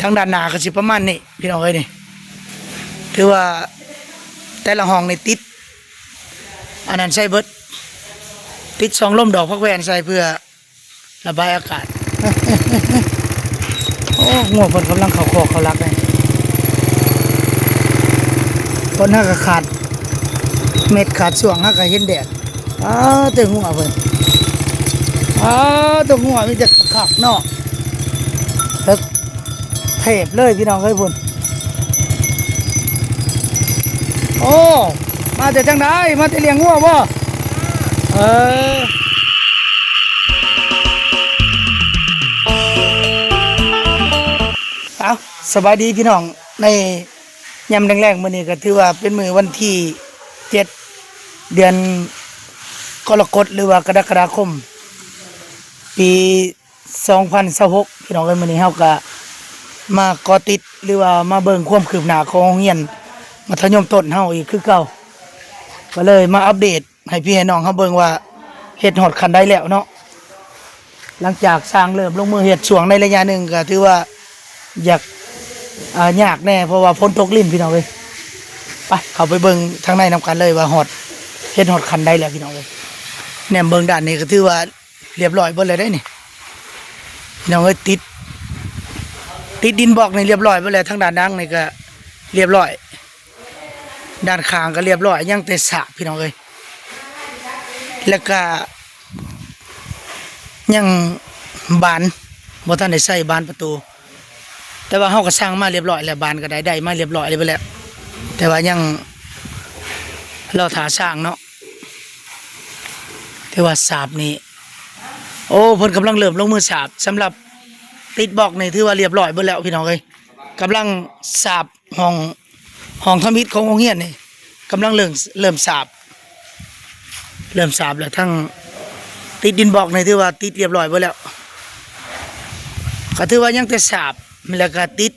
ทางด้านหน้าก็สิประมาณนี้พี่น้องเอ้ยนี่ถือว่าแต่ละห้องนี่ติดอันนั้นใส่เบิดติดสองลมดอกพักแวนใส่เพื่อระบายอากาศ โอ้งัวเพิ่นกำลังเข้าคอกเข้ารักเลยคนหักก็ขาดเม็ดขาดส่วงหักก็เห็นแดดตึงหัวเพิ่นตึงหัวมีแต่ขักเนาะเลิกเทพเลยพี่น้องเอ้ยพุ่นโอ้มาแต่จังไดมาแต่เลี้ยงงัวบ่เอาสบายดีพี่น้องในยามแรงๆมื้อนี้ก็ถือว่าเป็นมื้อวันที่7เดือนกรกฎหรือว่ากรกฎาคมปี2026พี่น้องเอ้ยมื้อนี้เฮาก็มาเกาะติดหรือว่ามาเบิ่งความคืบหน้าของโรงเรียนมัธยมต้นเฮาอีกคือเก่าก็เลยมาอัปเดตให้พี่ให้น้องเฮาเบิ่งว่าเฮ็ดฮอดขั้นใดแล้วเนาะหลังจากสร้างเริ่มลงมือเฮ็ดช่วงในระยะหนึงก็ถือว่าอยากยากแน่เพราะว่าฝนตกลิ้นพี่น้องเอ้ยไปเข้าไปเบิ่งทางในนำกันเลยว่าฮอดเฮ็ดฮอดขั้นใดแล้วพี่น้องเอ้ยแนมเบิ่งด้านนี้ก็ถือว่าเรียบร้อยเบิดเลยได้นี่พี่น้องเอ้ยติดดินบล็อกนี่เรียบร้อยเบิดแล้วทางด้านดังนี่ก็เรียบร้อยด้านข้างก็เรียบร้อยยังแต่สระพี่น้องเอ้ยแล้วก็ยังบานบ่ทันได้ใส่บานประตูแต่ว่าเฮาก็สร้างมาเรียบร้อยแล้วบานก็ได้มาเรียบร้อยเลยไปแล้วแต่ว่ายังเราถาสร้างเนาะแต่ว่าสาบนี่โอ้เพิ่นกำลังเริ่มลงมือสาบสำหรับติดบล็อกนี่ถือว่าเรียบร้อยเบิดแล้วพี่น้องเอ้ยกำลังสาบห้องทำอิฐของโรงเรียนนี่กำลังเริ่มสาบแล้วทั้งติดดินบล็อกนี่ถือว่าติดเรียบร้อยเบิดแล้วก็ถือว่ายังแต่สาบแล้วก็ติด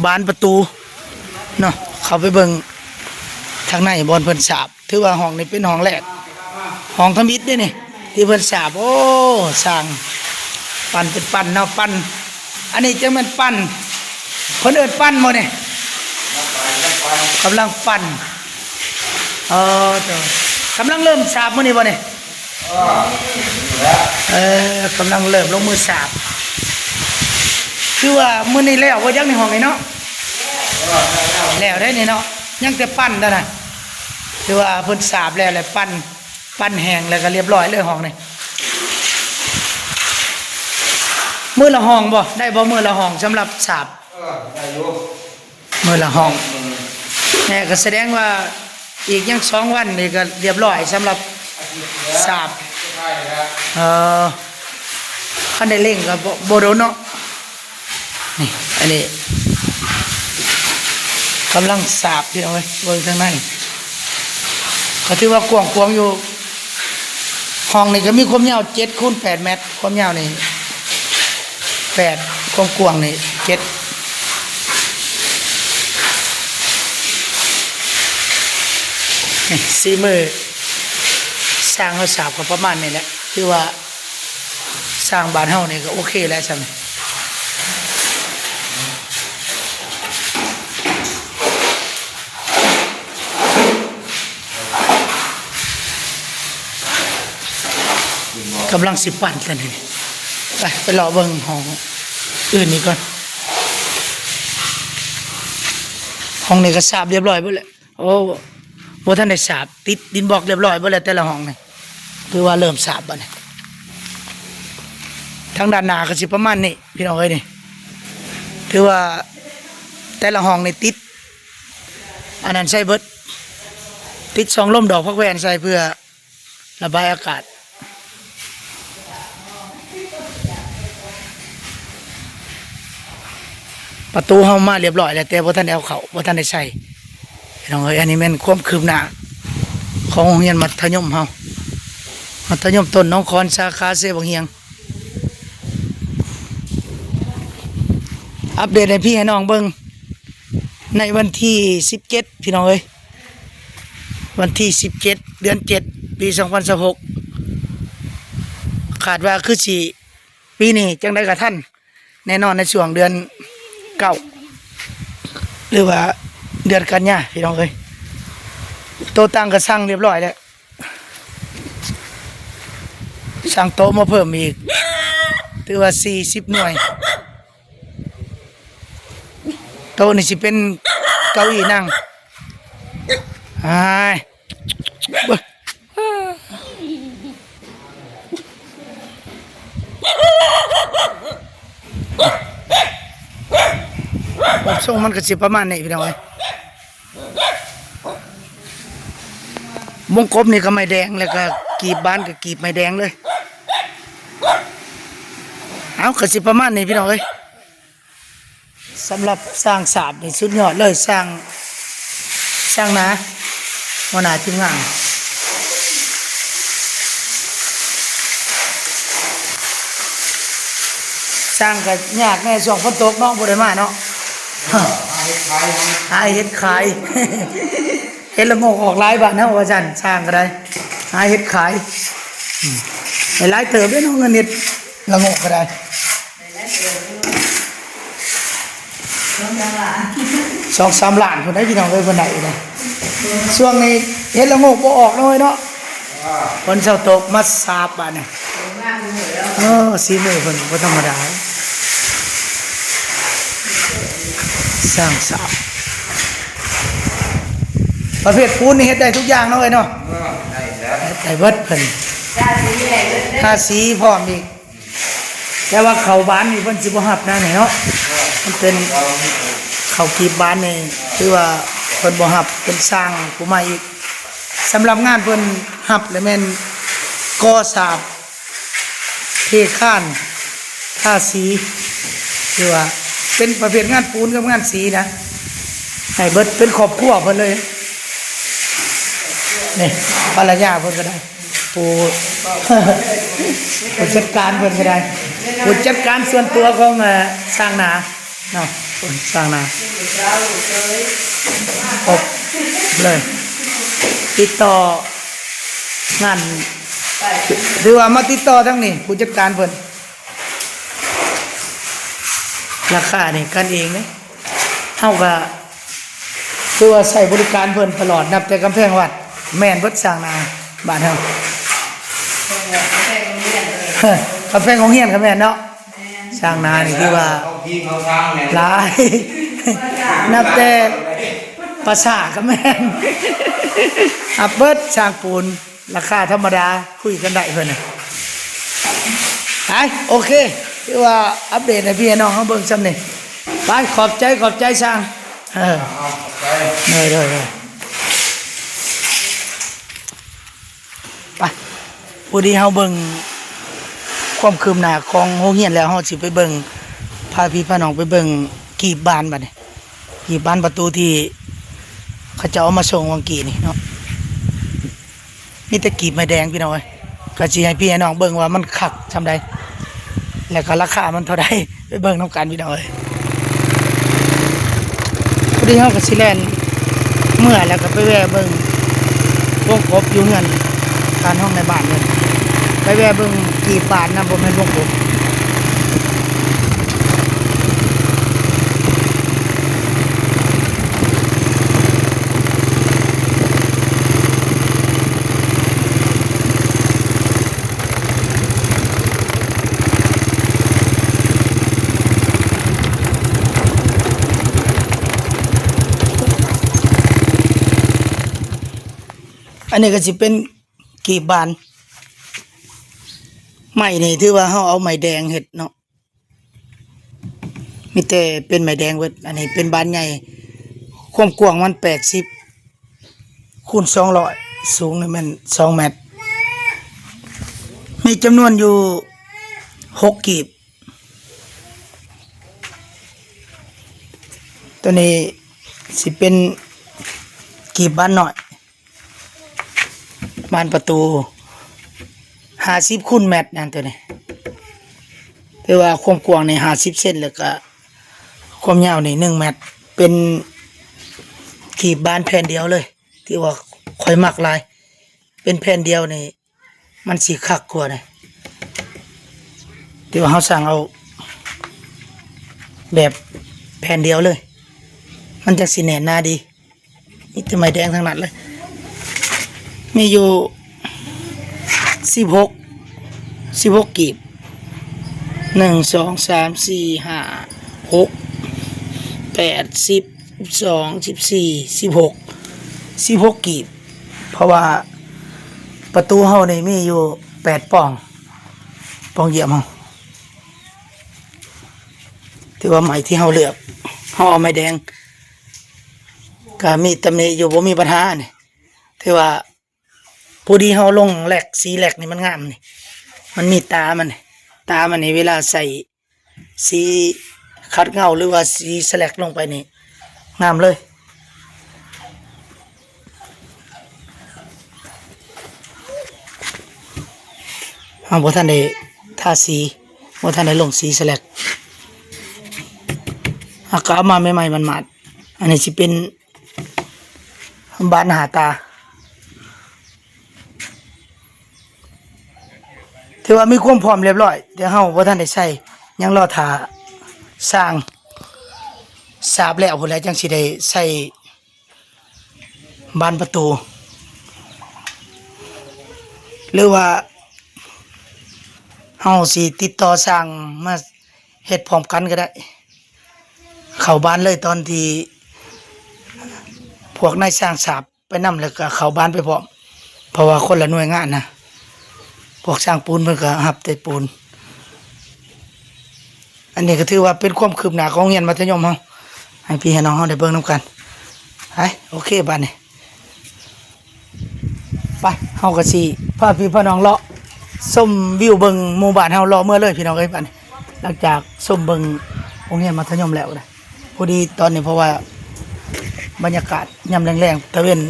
บานประตูเนาะเข้าไปเบิ่งทางในบอนเพิ่นสาบถือว่าห้องนี้เป็นห้องแรกห้องทำอิฐเด้นี่ที่เพิ่นสาบโอ้สร้างปั้นเป็นปั้นเนาะปั้นอันนี้จังมันปั้นเพิ่นเอิ้นปั้นบ่นี่กำลังปั้นจ้ะกำลังเริ่มสาบมื้อนี้บ่นี่กำลังเริ่มลงมือสาบคือว่ามื้อนี้แล้วว่ายังในห้องนี่เนาะแล้วได้นี่เนาะยังแต่ปั้นเท่านั้นคือว่าเพิ่นสาบแล้วปั้นแห้งแล้วก็เรียบร้อยเลยห้องนี่มื้อละห้องบ่ได้บ่มื้อละห้องสำหรับสาบได้อยู่มื้อละห้องแน่ก็แสดงว่าอีกยัง2วันนี่ก็เรียบร้อยสำหรับสาบคันได้เร่งก็บ่โดนเนาะนี่อันนี้กำลังสาบพี่น้องเอ้ยเบิ่งทางในก็ถือว่ากว้างอยู่ห้องนี่ก็มีความยาว7 คูณ 8 เมตรความยาวนี่8ความกว้างนี่74 มือสร้างเขาสาบก็ประมาณนี้แหละคือว่าสร้างบ้านเฮานี่ก็โอเคแล้วใช่ไหมกำลังสิปั่นกันนี่ไปรอเบิ่งห้องอื่นนี่ก่อนห้องนี้ก็สาบเรียบร้อยหมดแล้วโอ้บ่ทันได้สาบติดดินบล็อกเรียบร้อยหมดแล้วแต่ละห้องนี่คือว่าเริ่มสาบบ่นี่ทางด้านหน้าก็สิประมาณนี้พี่น้องเอ้ยนี่ถือว่าแต่ละห้องนี่ติดอันนั้นใส่เบิดติด2ลมดอกพักแวนใส่เพื่อระบายอากาศประตูเฮามาเรียบร้อยแล้วแต่บ่ทันได้เอาเข้าบ่ทันได้ใส่พี่น้องเอ้ยอันนี้แม่นความคืบหน้าของโรงเรียนมัธยมเฮามัธยมต้นน้องคอนสาขาเสบางเฮียงอัปเดตให้พี่ให้น้องเบิ่งในวันที่17พี่น้องเอ้ยวันที่17เดือน7ปี2026คาดว่าคือสิปีนี้จังได๋ก็ทัน แน่นอนในช่วงเดือนเก้าหรือว่าเดือนกันยาพี่น้องเอ้ยโตะตั้งก็สั่งเรียบร้อยแล้วสั่งโต๊ะมาเพิ่มอีกถือว่า40หน่วยโต๊ะนี่สิเป็นเก้าอี้นั่งอ้ายเบิ่งแบบทรงมันก็สิประมาณนี้พี่น้องเอ้ยมงกบนี่ก็ไม้แดงแล้วก็กีบบ้านก็กีบไม้แดงเลยเอาก็สิประมาณนี้พี่น้องเอ้ยสำหรับสร้างศาสตร์นี่สุดยอดเลยสร้างนะหัวหน้าทีมงานสร้างก็ยากแน่ช่วงฝนตกเนาะบ่ได้มาเนาะหาเฮ็ดขาย เฮ็ดละโงกออกหลายบาทนะว่าซั่นสร้างก็ได้หาเฮ็ดขายให้หลายเติบเด้อเนาะเงินเฮ็ดละโงกก็ได้2-3 ล้านพุ่นได้พี่น้องเอ้ยเพิ่นได้เลยช่วงนี้เฮ็ดละโงกบ่ออกน้อยเนาะฝนเช้าตกมาสาบบาดนี่สีมือเพิ่นบ่ธรรมดาสร้างสาบประเภทปูนนี่เฮ็ดได้ทุกอย่างเนาะเอ้ยเนาะได้เบิดเพิ่นถ้าสีพร้อมอีกแต่ว่าเขาบ้านนี่เพิ่นสิบ่รับนะนี่เนาะมันเป็นเขากีบบ้านนี่คือว่าเพิ่นบ่รับเพิ่นสร้างผู้ใหม่อีกสำหรับงานเพิ่นรับแล้วแม่นก่อสร้างเทข้านท่าสีคือว่าเป็นประเภทงานปูนกับงานสีนะให้เบิดเป็นครอบครัวเพิ่นเลยนี่ภรรยาเพิ่นก็ได้ผู้ผู้จัดการเพิ่นก็ได้ผู้จัดการส่วนตัวของสร้างนาเนาะสร้างนาครบเลยติดต่องานหรือว่ามาติดต่อทั้งนี้ผู้จัดการเพิ่นราคานี่กันเองเด้เฮาก็คือว่าใช้บริการเพิ่นตลอดนับแต่กำแพงวัดแม่นเบิดสร้างนาบ้านเฮากำแพงของเฮียนก็แม่นเนาะสร้างนานี่คือว่าหลายนับแต่ภาษาก็แม่นอับเบิดสร้างปูนราคาธรรมดาคุยกันได้เพิ่นน่ะโอเคคือว่าอัปเดตให้พี่น้องเฮาเบิ่งซ้ำนี่ไปขอบใจสร้างเลยไปผู้ที่เฮาเบิ่งความคืบหน้าของโรงเรียนแล้วเฮาสิไปเบิ่งพาพี่พาน้องไปเบิ่งกีบบ้านบัดนี้กีบบ้านประตูที่เขาจะเอามาส่งวังกี้นี่เนาะมีแต่กีบไม้แดงพี่น้องเอ้ยก็สิให้พี่น้องเบิ่งว่ามันคักซำใดแล้วก็ราคามันเท่าใดไปเบิ่งนำกันพี่น้องเอ้ยพอดีเฮาก็สิแล่นเมื่อแล้วก็ไปแวะเบิ่งวงกบอยู่เงินการห้องในบ้านเลยไปแวะเบิ่งกีบบ้านนะบ่แม่นวงกบอันนี้ก็สิเป็นกีบบานไม้นี่ถือว่าเฮาเอาไม้แดงเฮ็ดเนาะมีแต่เป็นไม้แดงเบิดอันนี้เป็นบานใหญ่ความกว้างมัน80คูณ200สูงนี่มัน2 เมตรมีจำนวนอยู่6กีบตัวนี้สิเป็นกีบบานน้อยบานประตู50คูณเมตรนั่นตัวนี้แต่ว่าความกว้างนี่50เซนแล้วก็ความยาวนี่1 เมตรเป็นกีบบานแผ่นเดียวเลยที่ว่าค่อยมักหลายเป็นแผ่นเดียวนี่มันสิคักกว่านี่ที่ว่าเฮาสั่งเอา แบบแผ่นเดียวเลยมันจะสิแน่นหน้าดีมีแต่ไม้แดงทั้งนั้นเลยมีอยู่16กีบ1 2 3 4 5 6 8 10 12 14 16กีบเพราะว่าประตูเฮานี่มีอยู่8ป่องเหยียบเฮาถือว่าไม้ที่เฮาเลือกเฮาเอาไม้แดงก็มีตำหนิอยู่บ่มีปัญหานี่ถือว่าผู้ดีเฮาลงแหลกสีแหลกนี่มันงามนี่มันมีตามันนี่เวลาใส่สีขัดเงาหรือว่าสีสแลกลงไปนี่งามเลยบ่ทันได้ทาสีบ่ทันได้ลงสีสแลกอากาศมาใหม่ๆมันมาดอันนี้สิเป็นบ้านหาตาถือว่ามีความพร้อมเรียบร้อยเดี๋ยวเฮาบ่ทันได้ใช้ยังรอท่าสร้างสาบแล้วพุ่นแหละจังสิได้ใส่บานประตูหรือว่าเฮาสิติดต่อสร้างมาเฮ็ดพร้อมกันก็ได้เข้าบ้านเลยตอนที่พวกนายสร้างสาบไปนำแล้วก็เข้าบ้านไปพร้อมเพราะว่าคนละหน่วยงานนะพวกสร้างปูนเพิ่นก็รับแต่ปูนอันนี้ก็ถือว่าเป็นความคืบหน้าของโรงเรียนมัธยมเฮาให้พี่ให้น้องเฮาได้เบิ่งนํกันไปโอเคบัดนี้ไปเฮาก็สิพาพี่พาน้องเลาะชมวิวเบิ่งหมู่บ้านเฮาเลาะเมื่อเลยพี่น้องเอ้ยบัดนี้หลังจากชมเบิ่งโรงเรียนมัธยมแล้วนะพอดีตอนนี้เพราะว่าบรรยากาศยามแรงๆตะเวน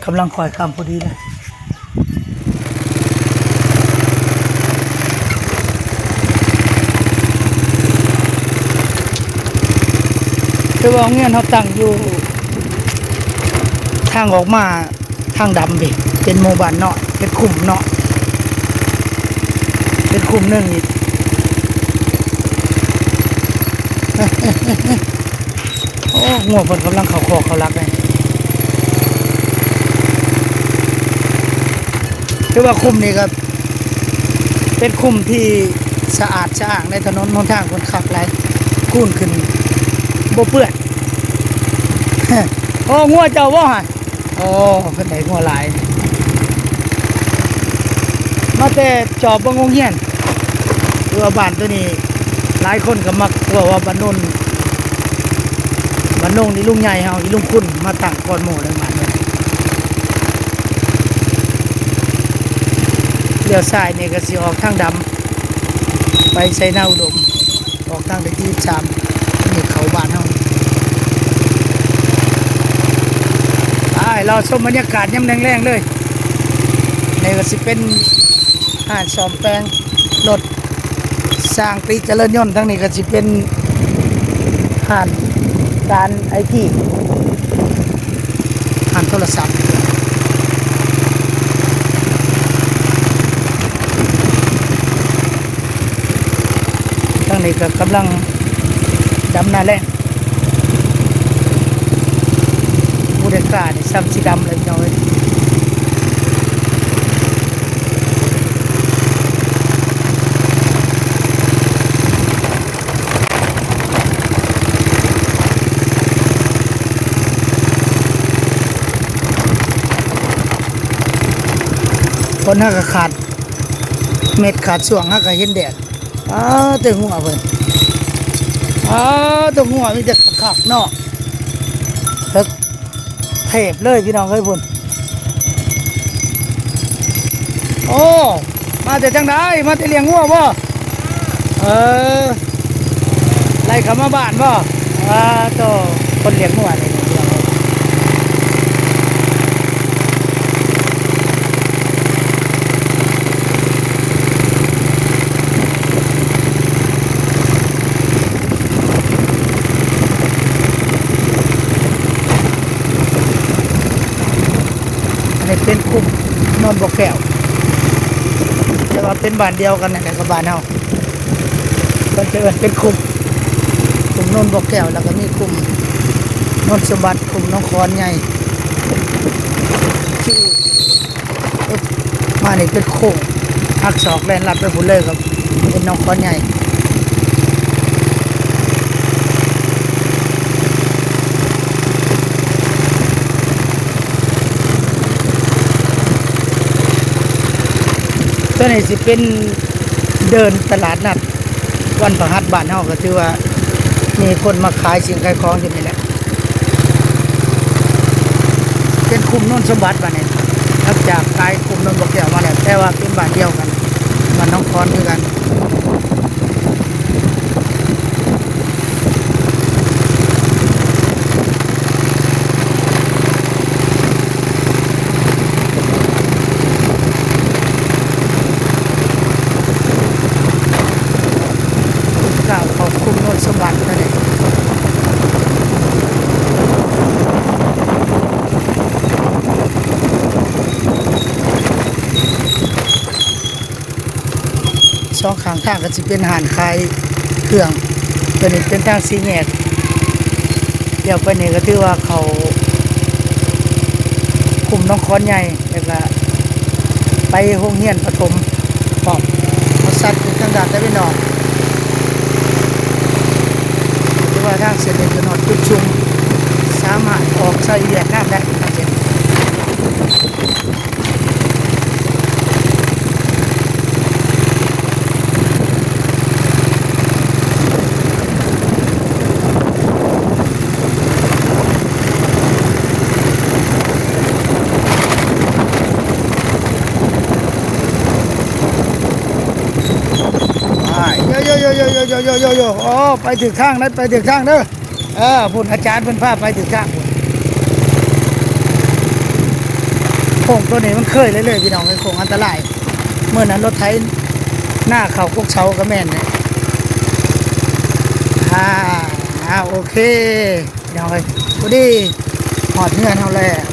กำลังค่อยค่ำพอดีเลยคือว่าโรงเรียนเฮาตั้งอยู่ทางออกมาทางดำพี่เป็นหมู่บ้านเนาะเป็นคุ้มเนาะเป็นคุ้มนึงอีกโอ้งัวเพิ่นกำลังเข้าคอกเข้ารักเลยคือว่าคุ้มนี่ก็เป็นคุ้มที่สะอาดสะอ้างในถนนหนทางคนขับหลายกู้นขึ้นบ่เปื้อนโอ้งัวเจ้าบ่ฮะโอ้เพิ่นได้งัวหลายมาแต่จอบเบิ่งโรงเรียนคือว่าบ้านตัวนี้หลายคนก็มักว่าบ้านโน้นนี่ลุงใหญ่เฮาอีลุงคุณมาตั้งก่อนหมู่เลยบ้านนี้เลี้ยวซ้ายนี่ก็สิออกทางดำไปไสนาอุดมออกทางไปที่23นี่เขาบ้านเฮาเราชมบรรยากาศยามแรงๆเลยนี่ก็สิเป็นห้างซ่อมแปลงรถสร้างตีเจริญยนต์ทั้งนี้ก็สิเป็นห้างการไอทีห้างโทรศัพท์ทั้งนี้ก็กำลังดำนาแรงผู้เด็กกล้านี่ซ้ำสีดำเลยพี่น้องเอ้ยคนหักขาดเม็ดขาดส่วงหักเห็นแดดตึงหัวเพิ่นตึงหัวมีแต่ขักเนาะเลิกเทพเลยพี่น้องเอ้ยพุ่นโอ้มาแต่จังไดมาแต่เลี้ยงงัวบ่ไล่เขามาบ้านบ่โตคนเลี้ยงงัวนี่เป็นกลุ่มนอนบ่แก้วแต่ว่าเป็นบ้านเดียวกันนั่นแหละกับบ้านเฮาเพิ่นจะเอิ้นเป็นกลุ่ม กลุ่มโนนบ่อแก้วแล้วก็มีกลุ่มโนนสมบัติกลุ่มน้องคอนใหญ่ที่มานี่เป็นโค้งหักศอกแล่นลัดไปพุ่นเลยครับเป็นน้องคอนใหญ่ตัวนี้สิเป็นเดินตลาดนัดวันพฤหัสบ้านเฮาก็ถือว่ามีคนมาขายสิ่งขายของอยู่นี่แหละเป็นคุมโนนสมบัติบ้านนี้หลังจากขายคุมโนนบ่อแก้วมาแล้วแต่ว่าเป็นบ้านเดียวกันบ้านน้องคอนคือกันก้าวเข้าคุมโนนสมบัตินั่นเองสองข้างทางก็จะเป็นหานขายเครื่องตัวนี้เป็นทางสีแยกเดี๋ยวไปนี่ก็ถือว่าเขาคุมน้องคอนใหญ่แล้วก็ไปโรงเรียนประถมปอบเอาสัตว์เป็นทางด้านได้ไปนอนหรือว่าทางเสด็จนอดจุดชุมสามารถออกใช้เวียดนามได้เช่นโยโยโยโยโยโยโยโยอ๋อไปถึงข้างนั้นไปถึงข้างเด้อพุ่นอาจารย์เพิ่นพาไปถึงข้างพุ่นโค้งตัวนี้มันเคยเลยพี่น้องไอ้โค้งอันตรายเมื่อนั้นรถไถหน้าเข่าพวกเสาก็แม่นเนี่ยโอเคพี่น้องเอ้ยพอดีหอดเงื่อนเฮาแล้ว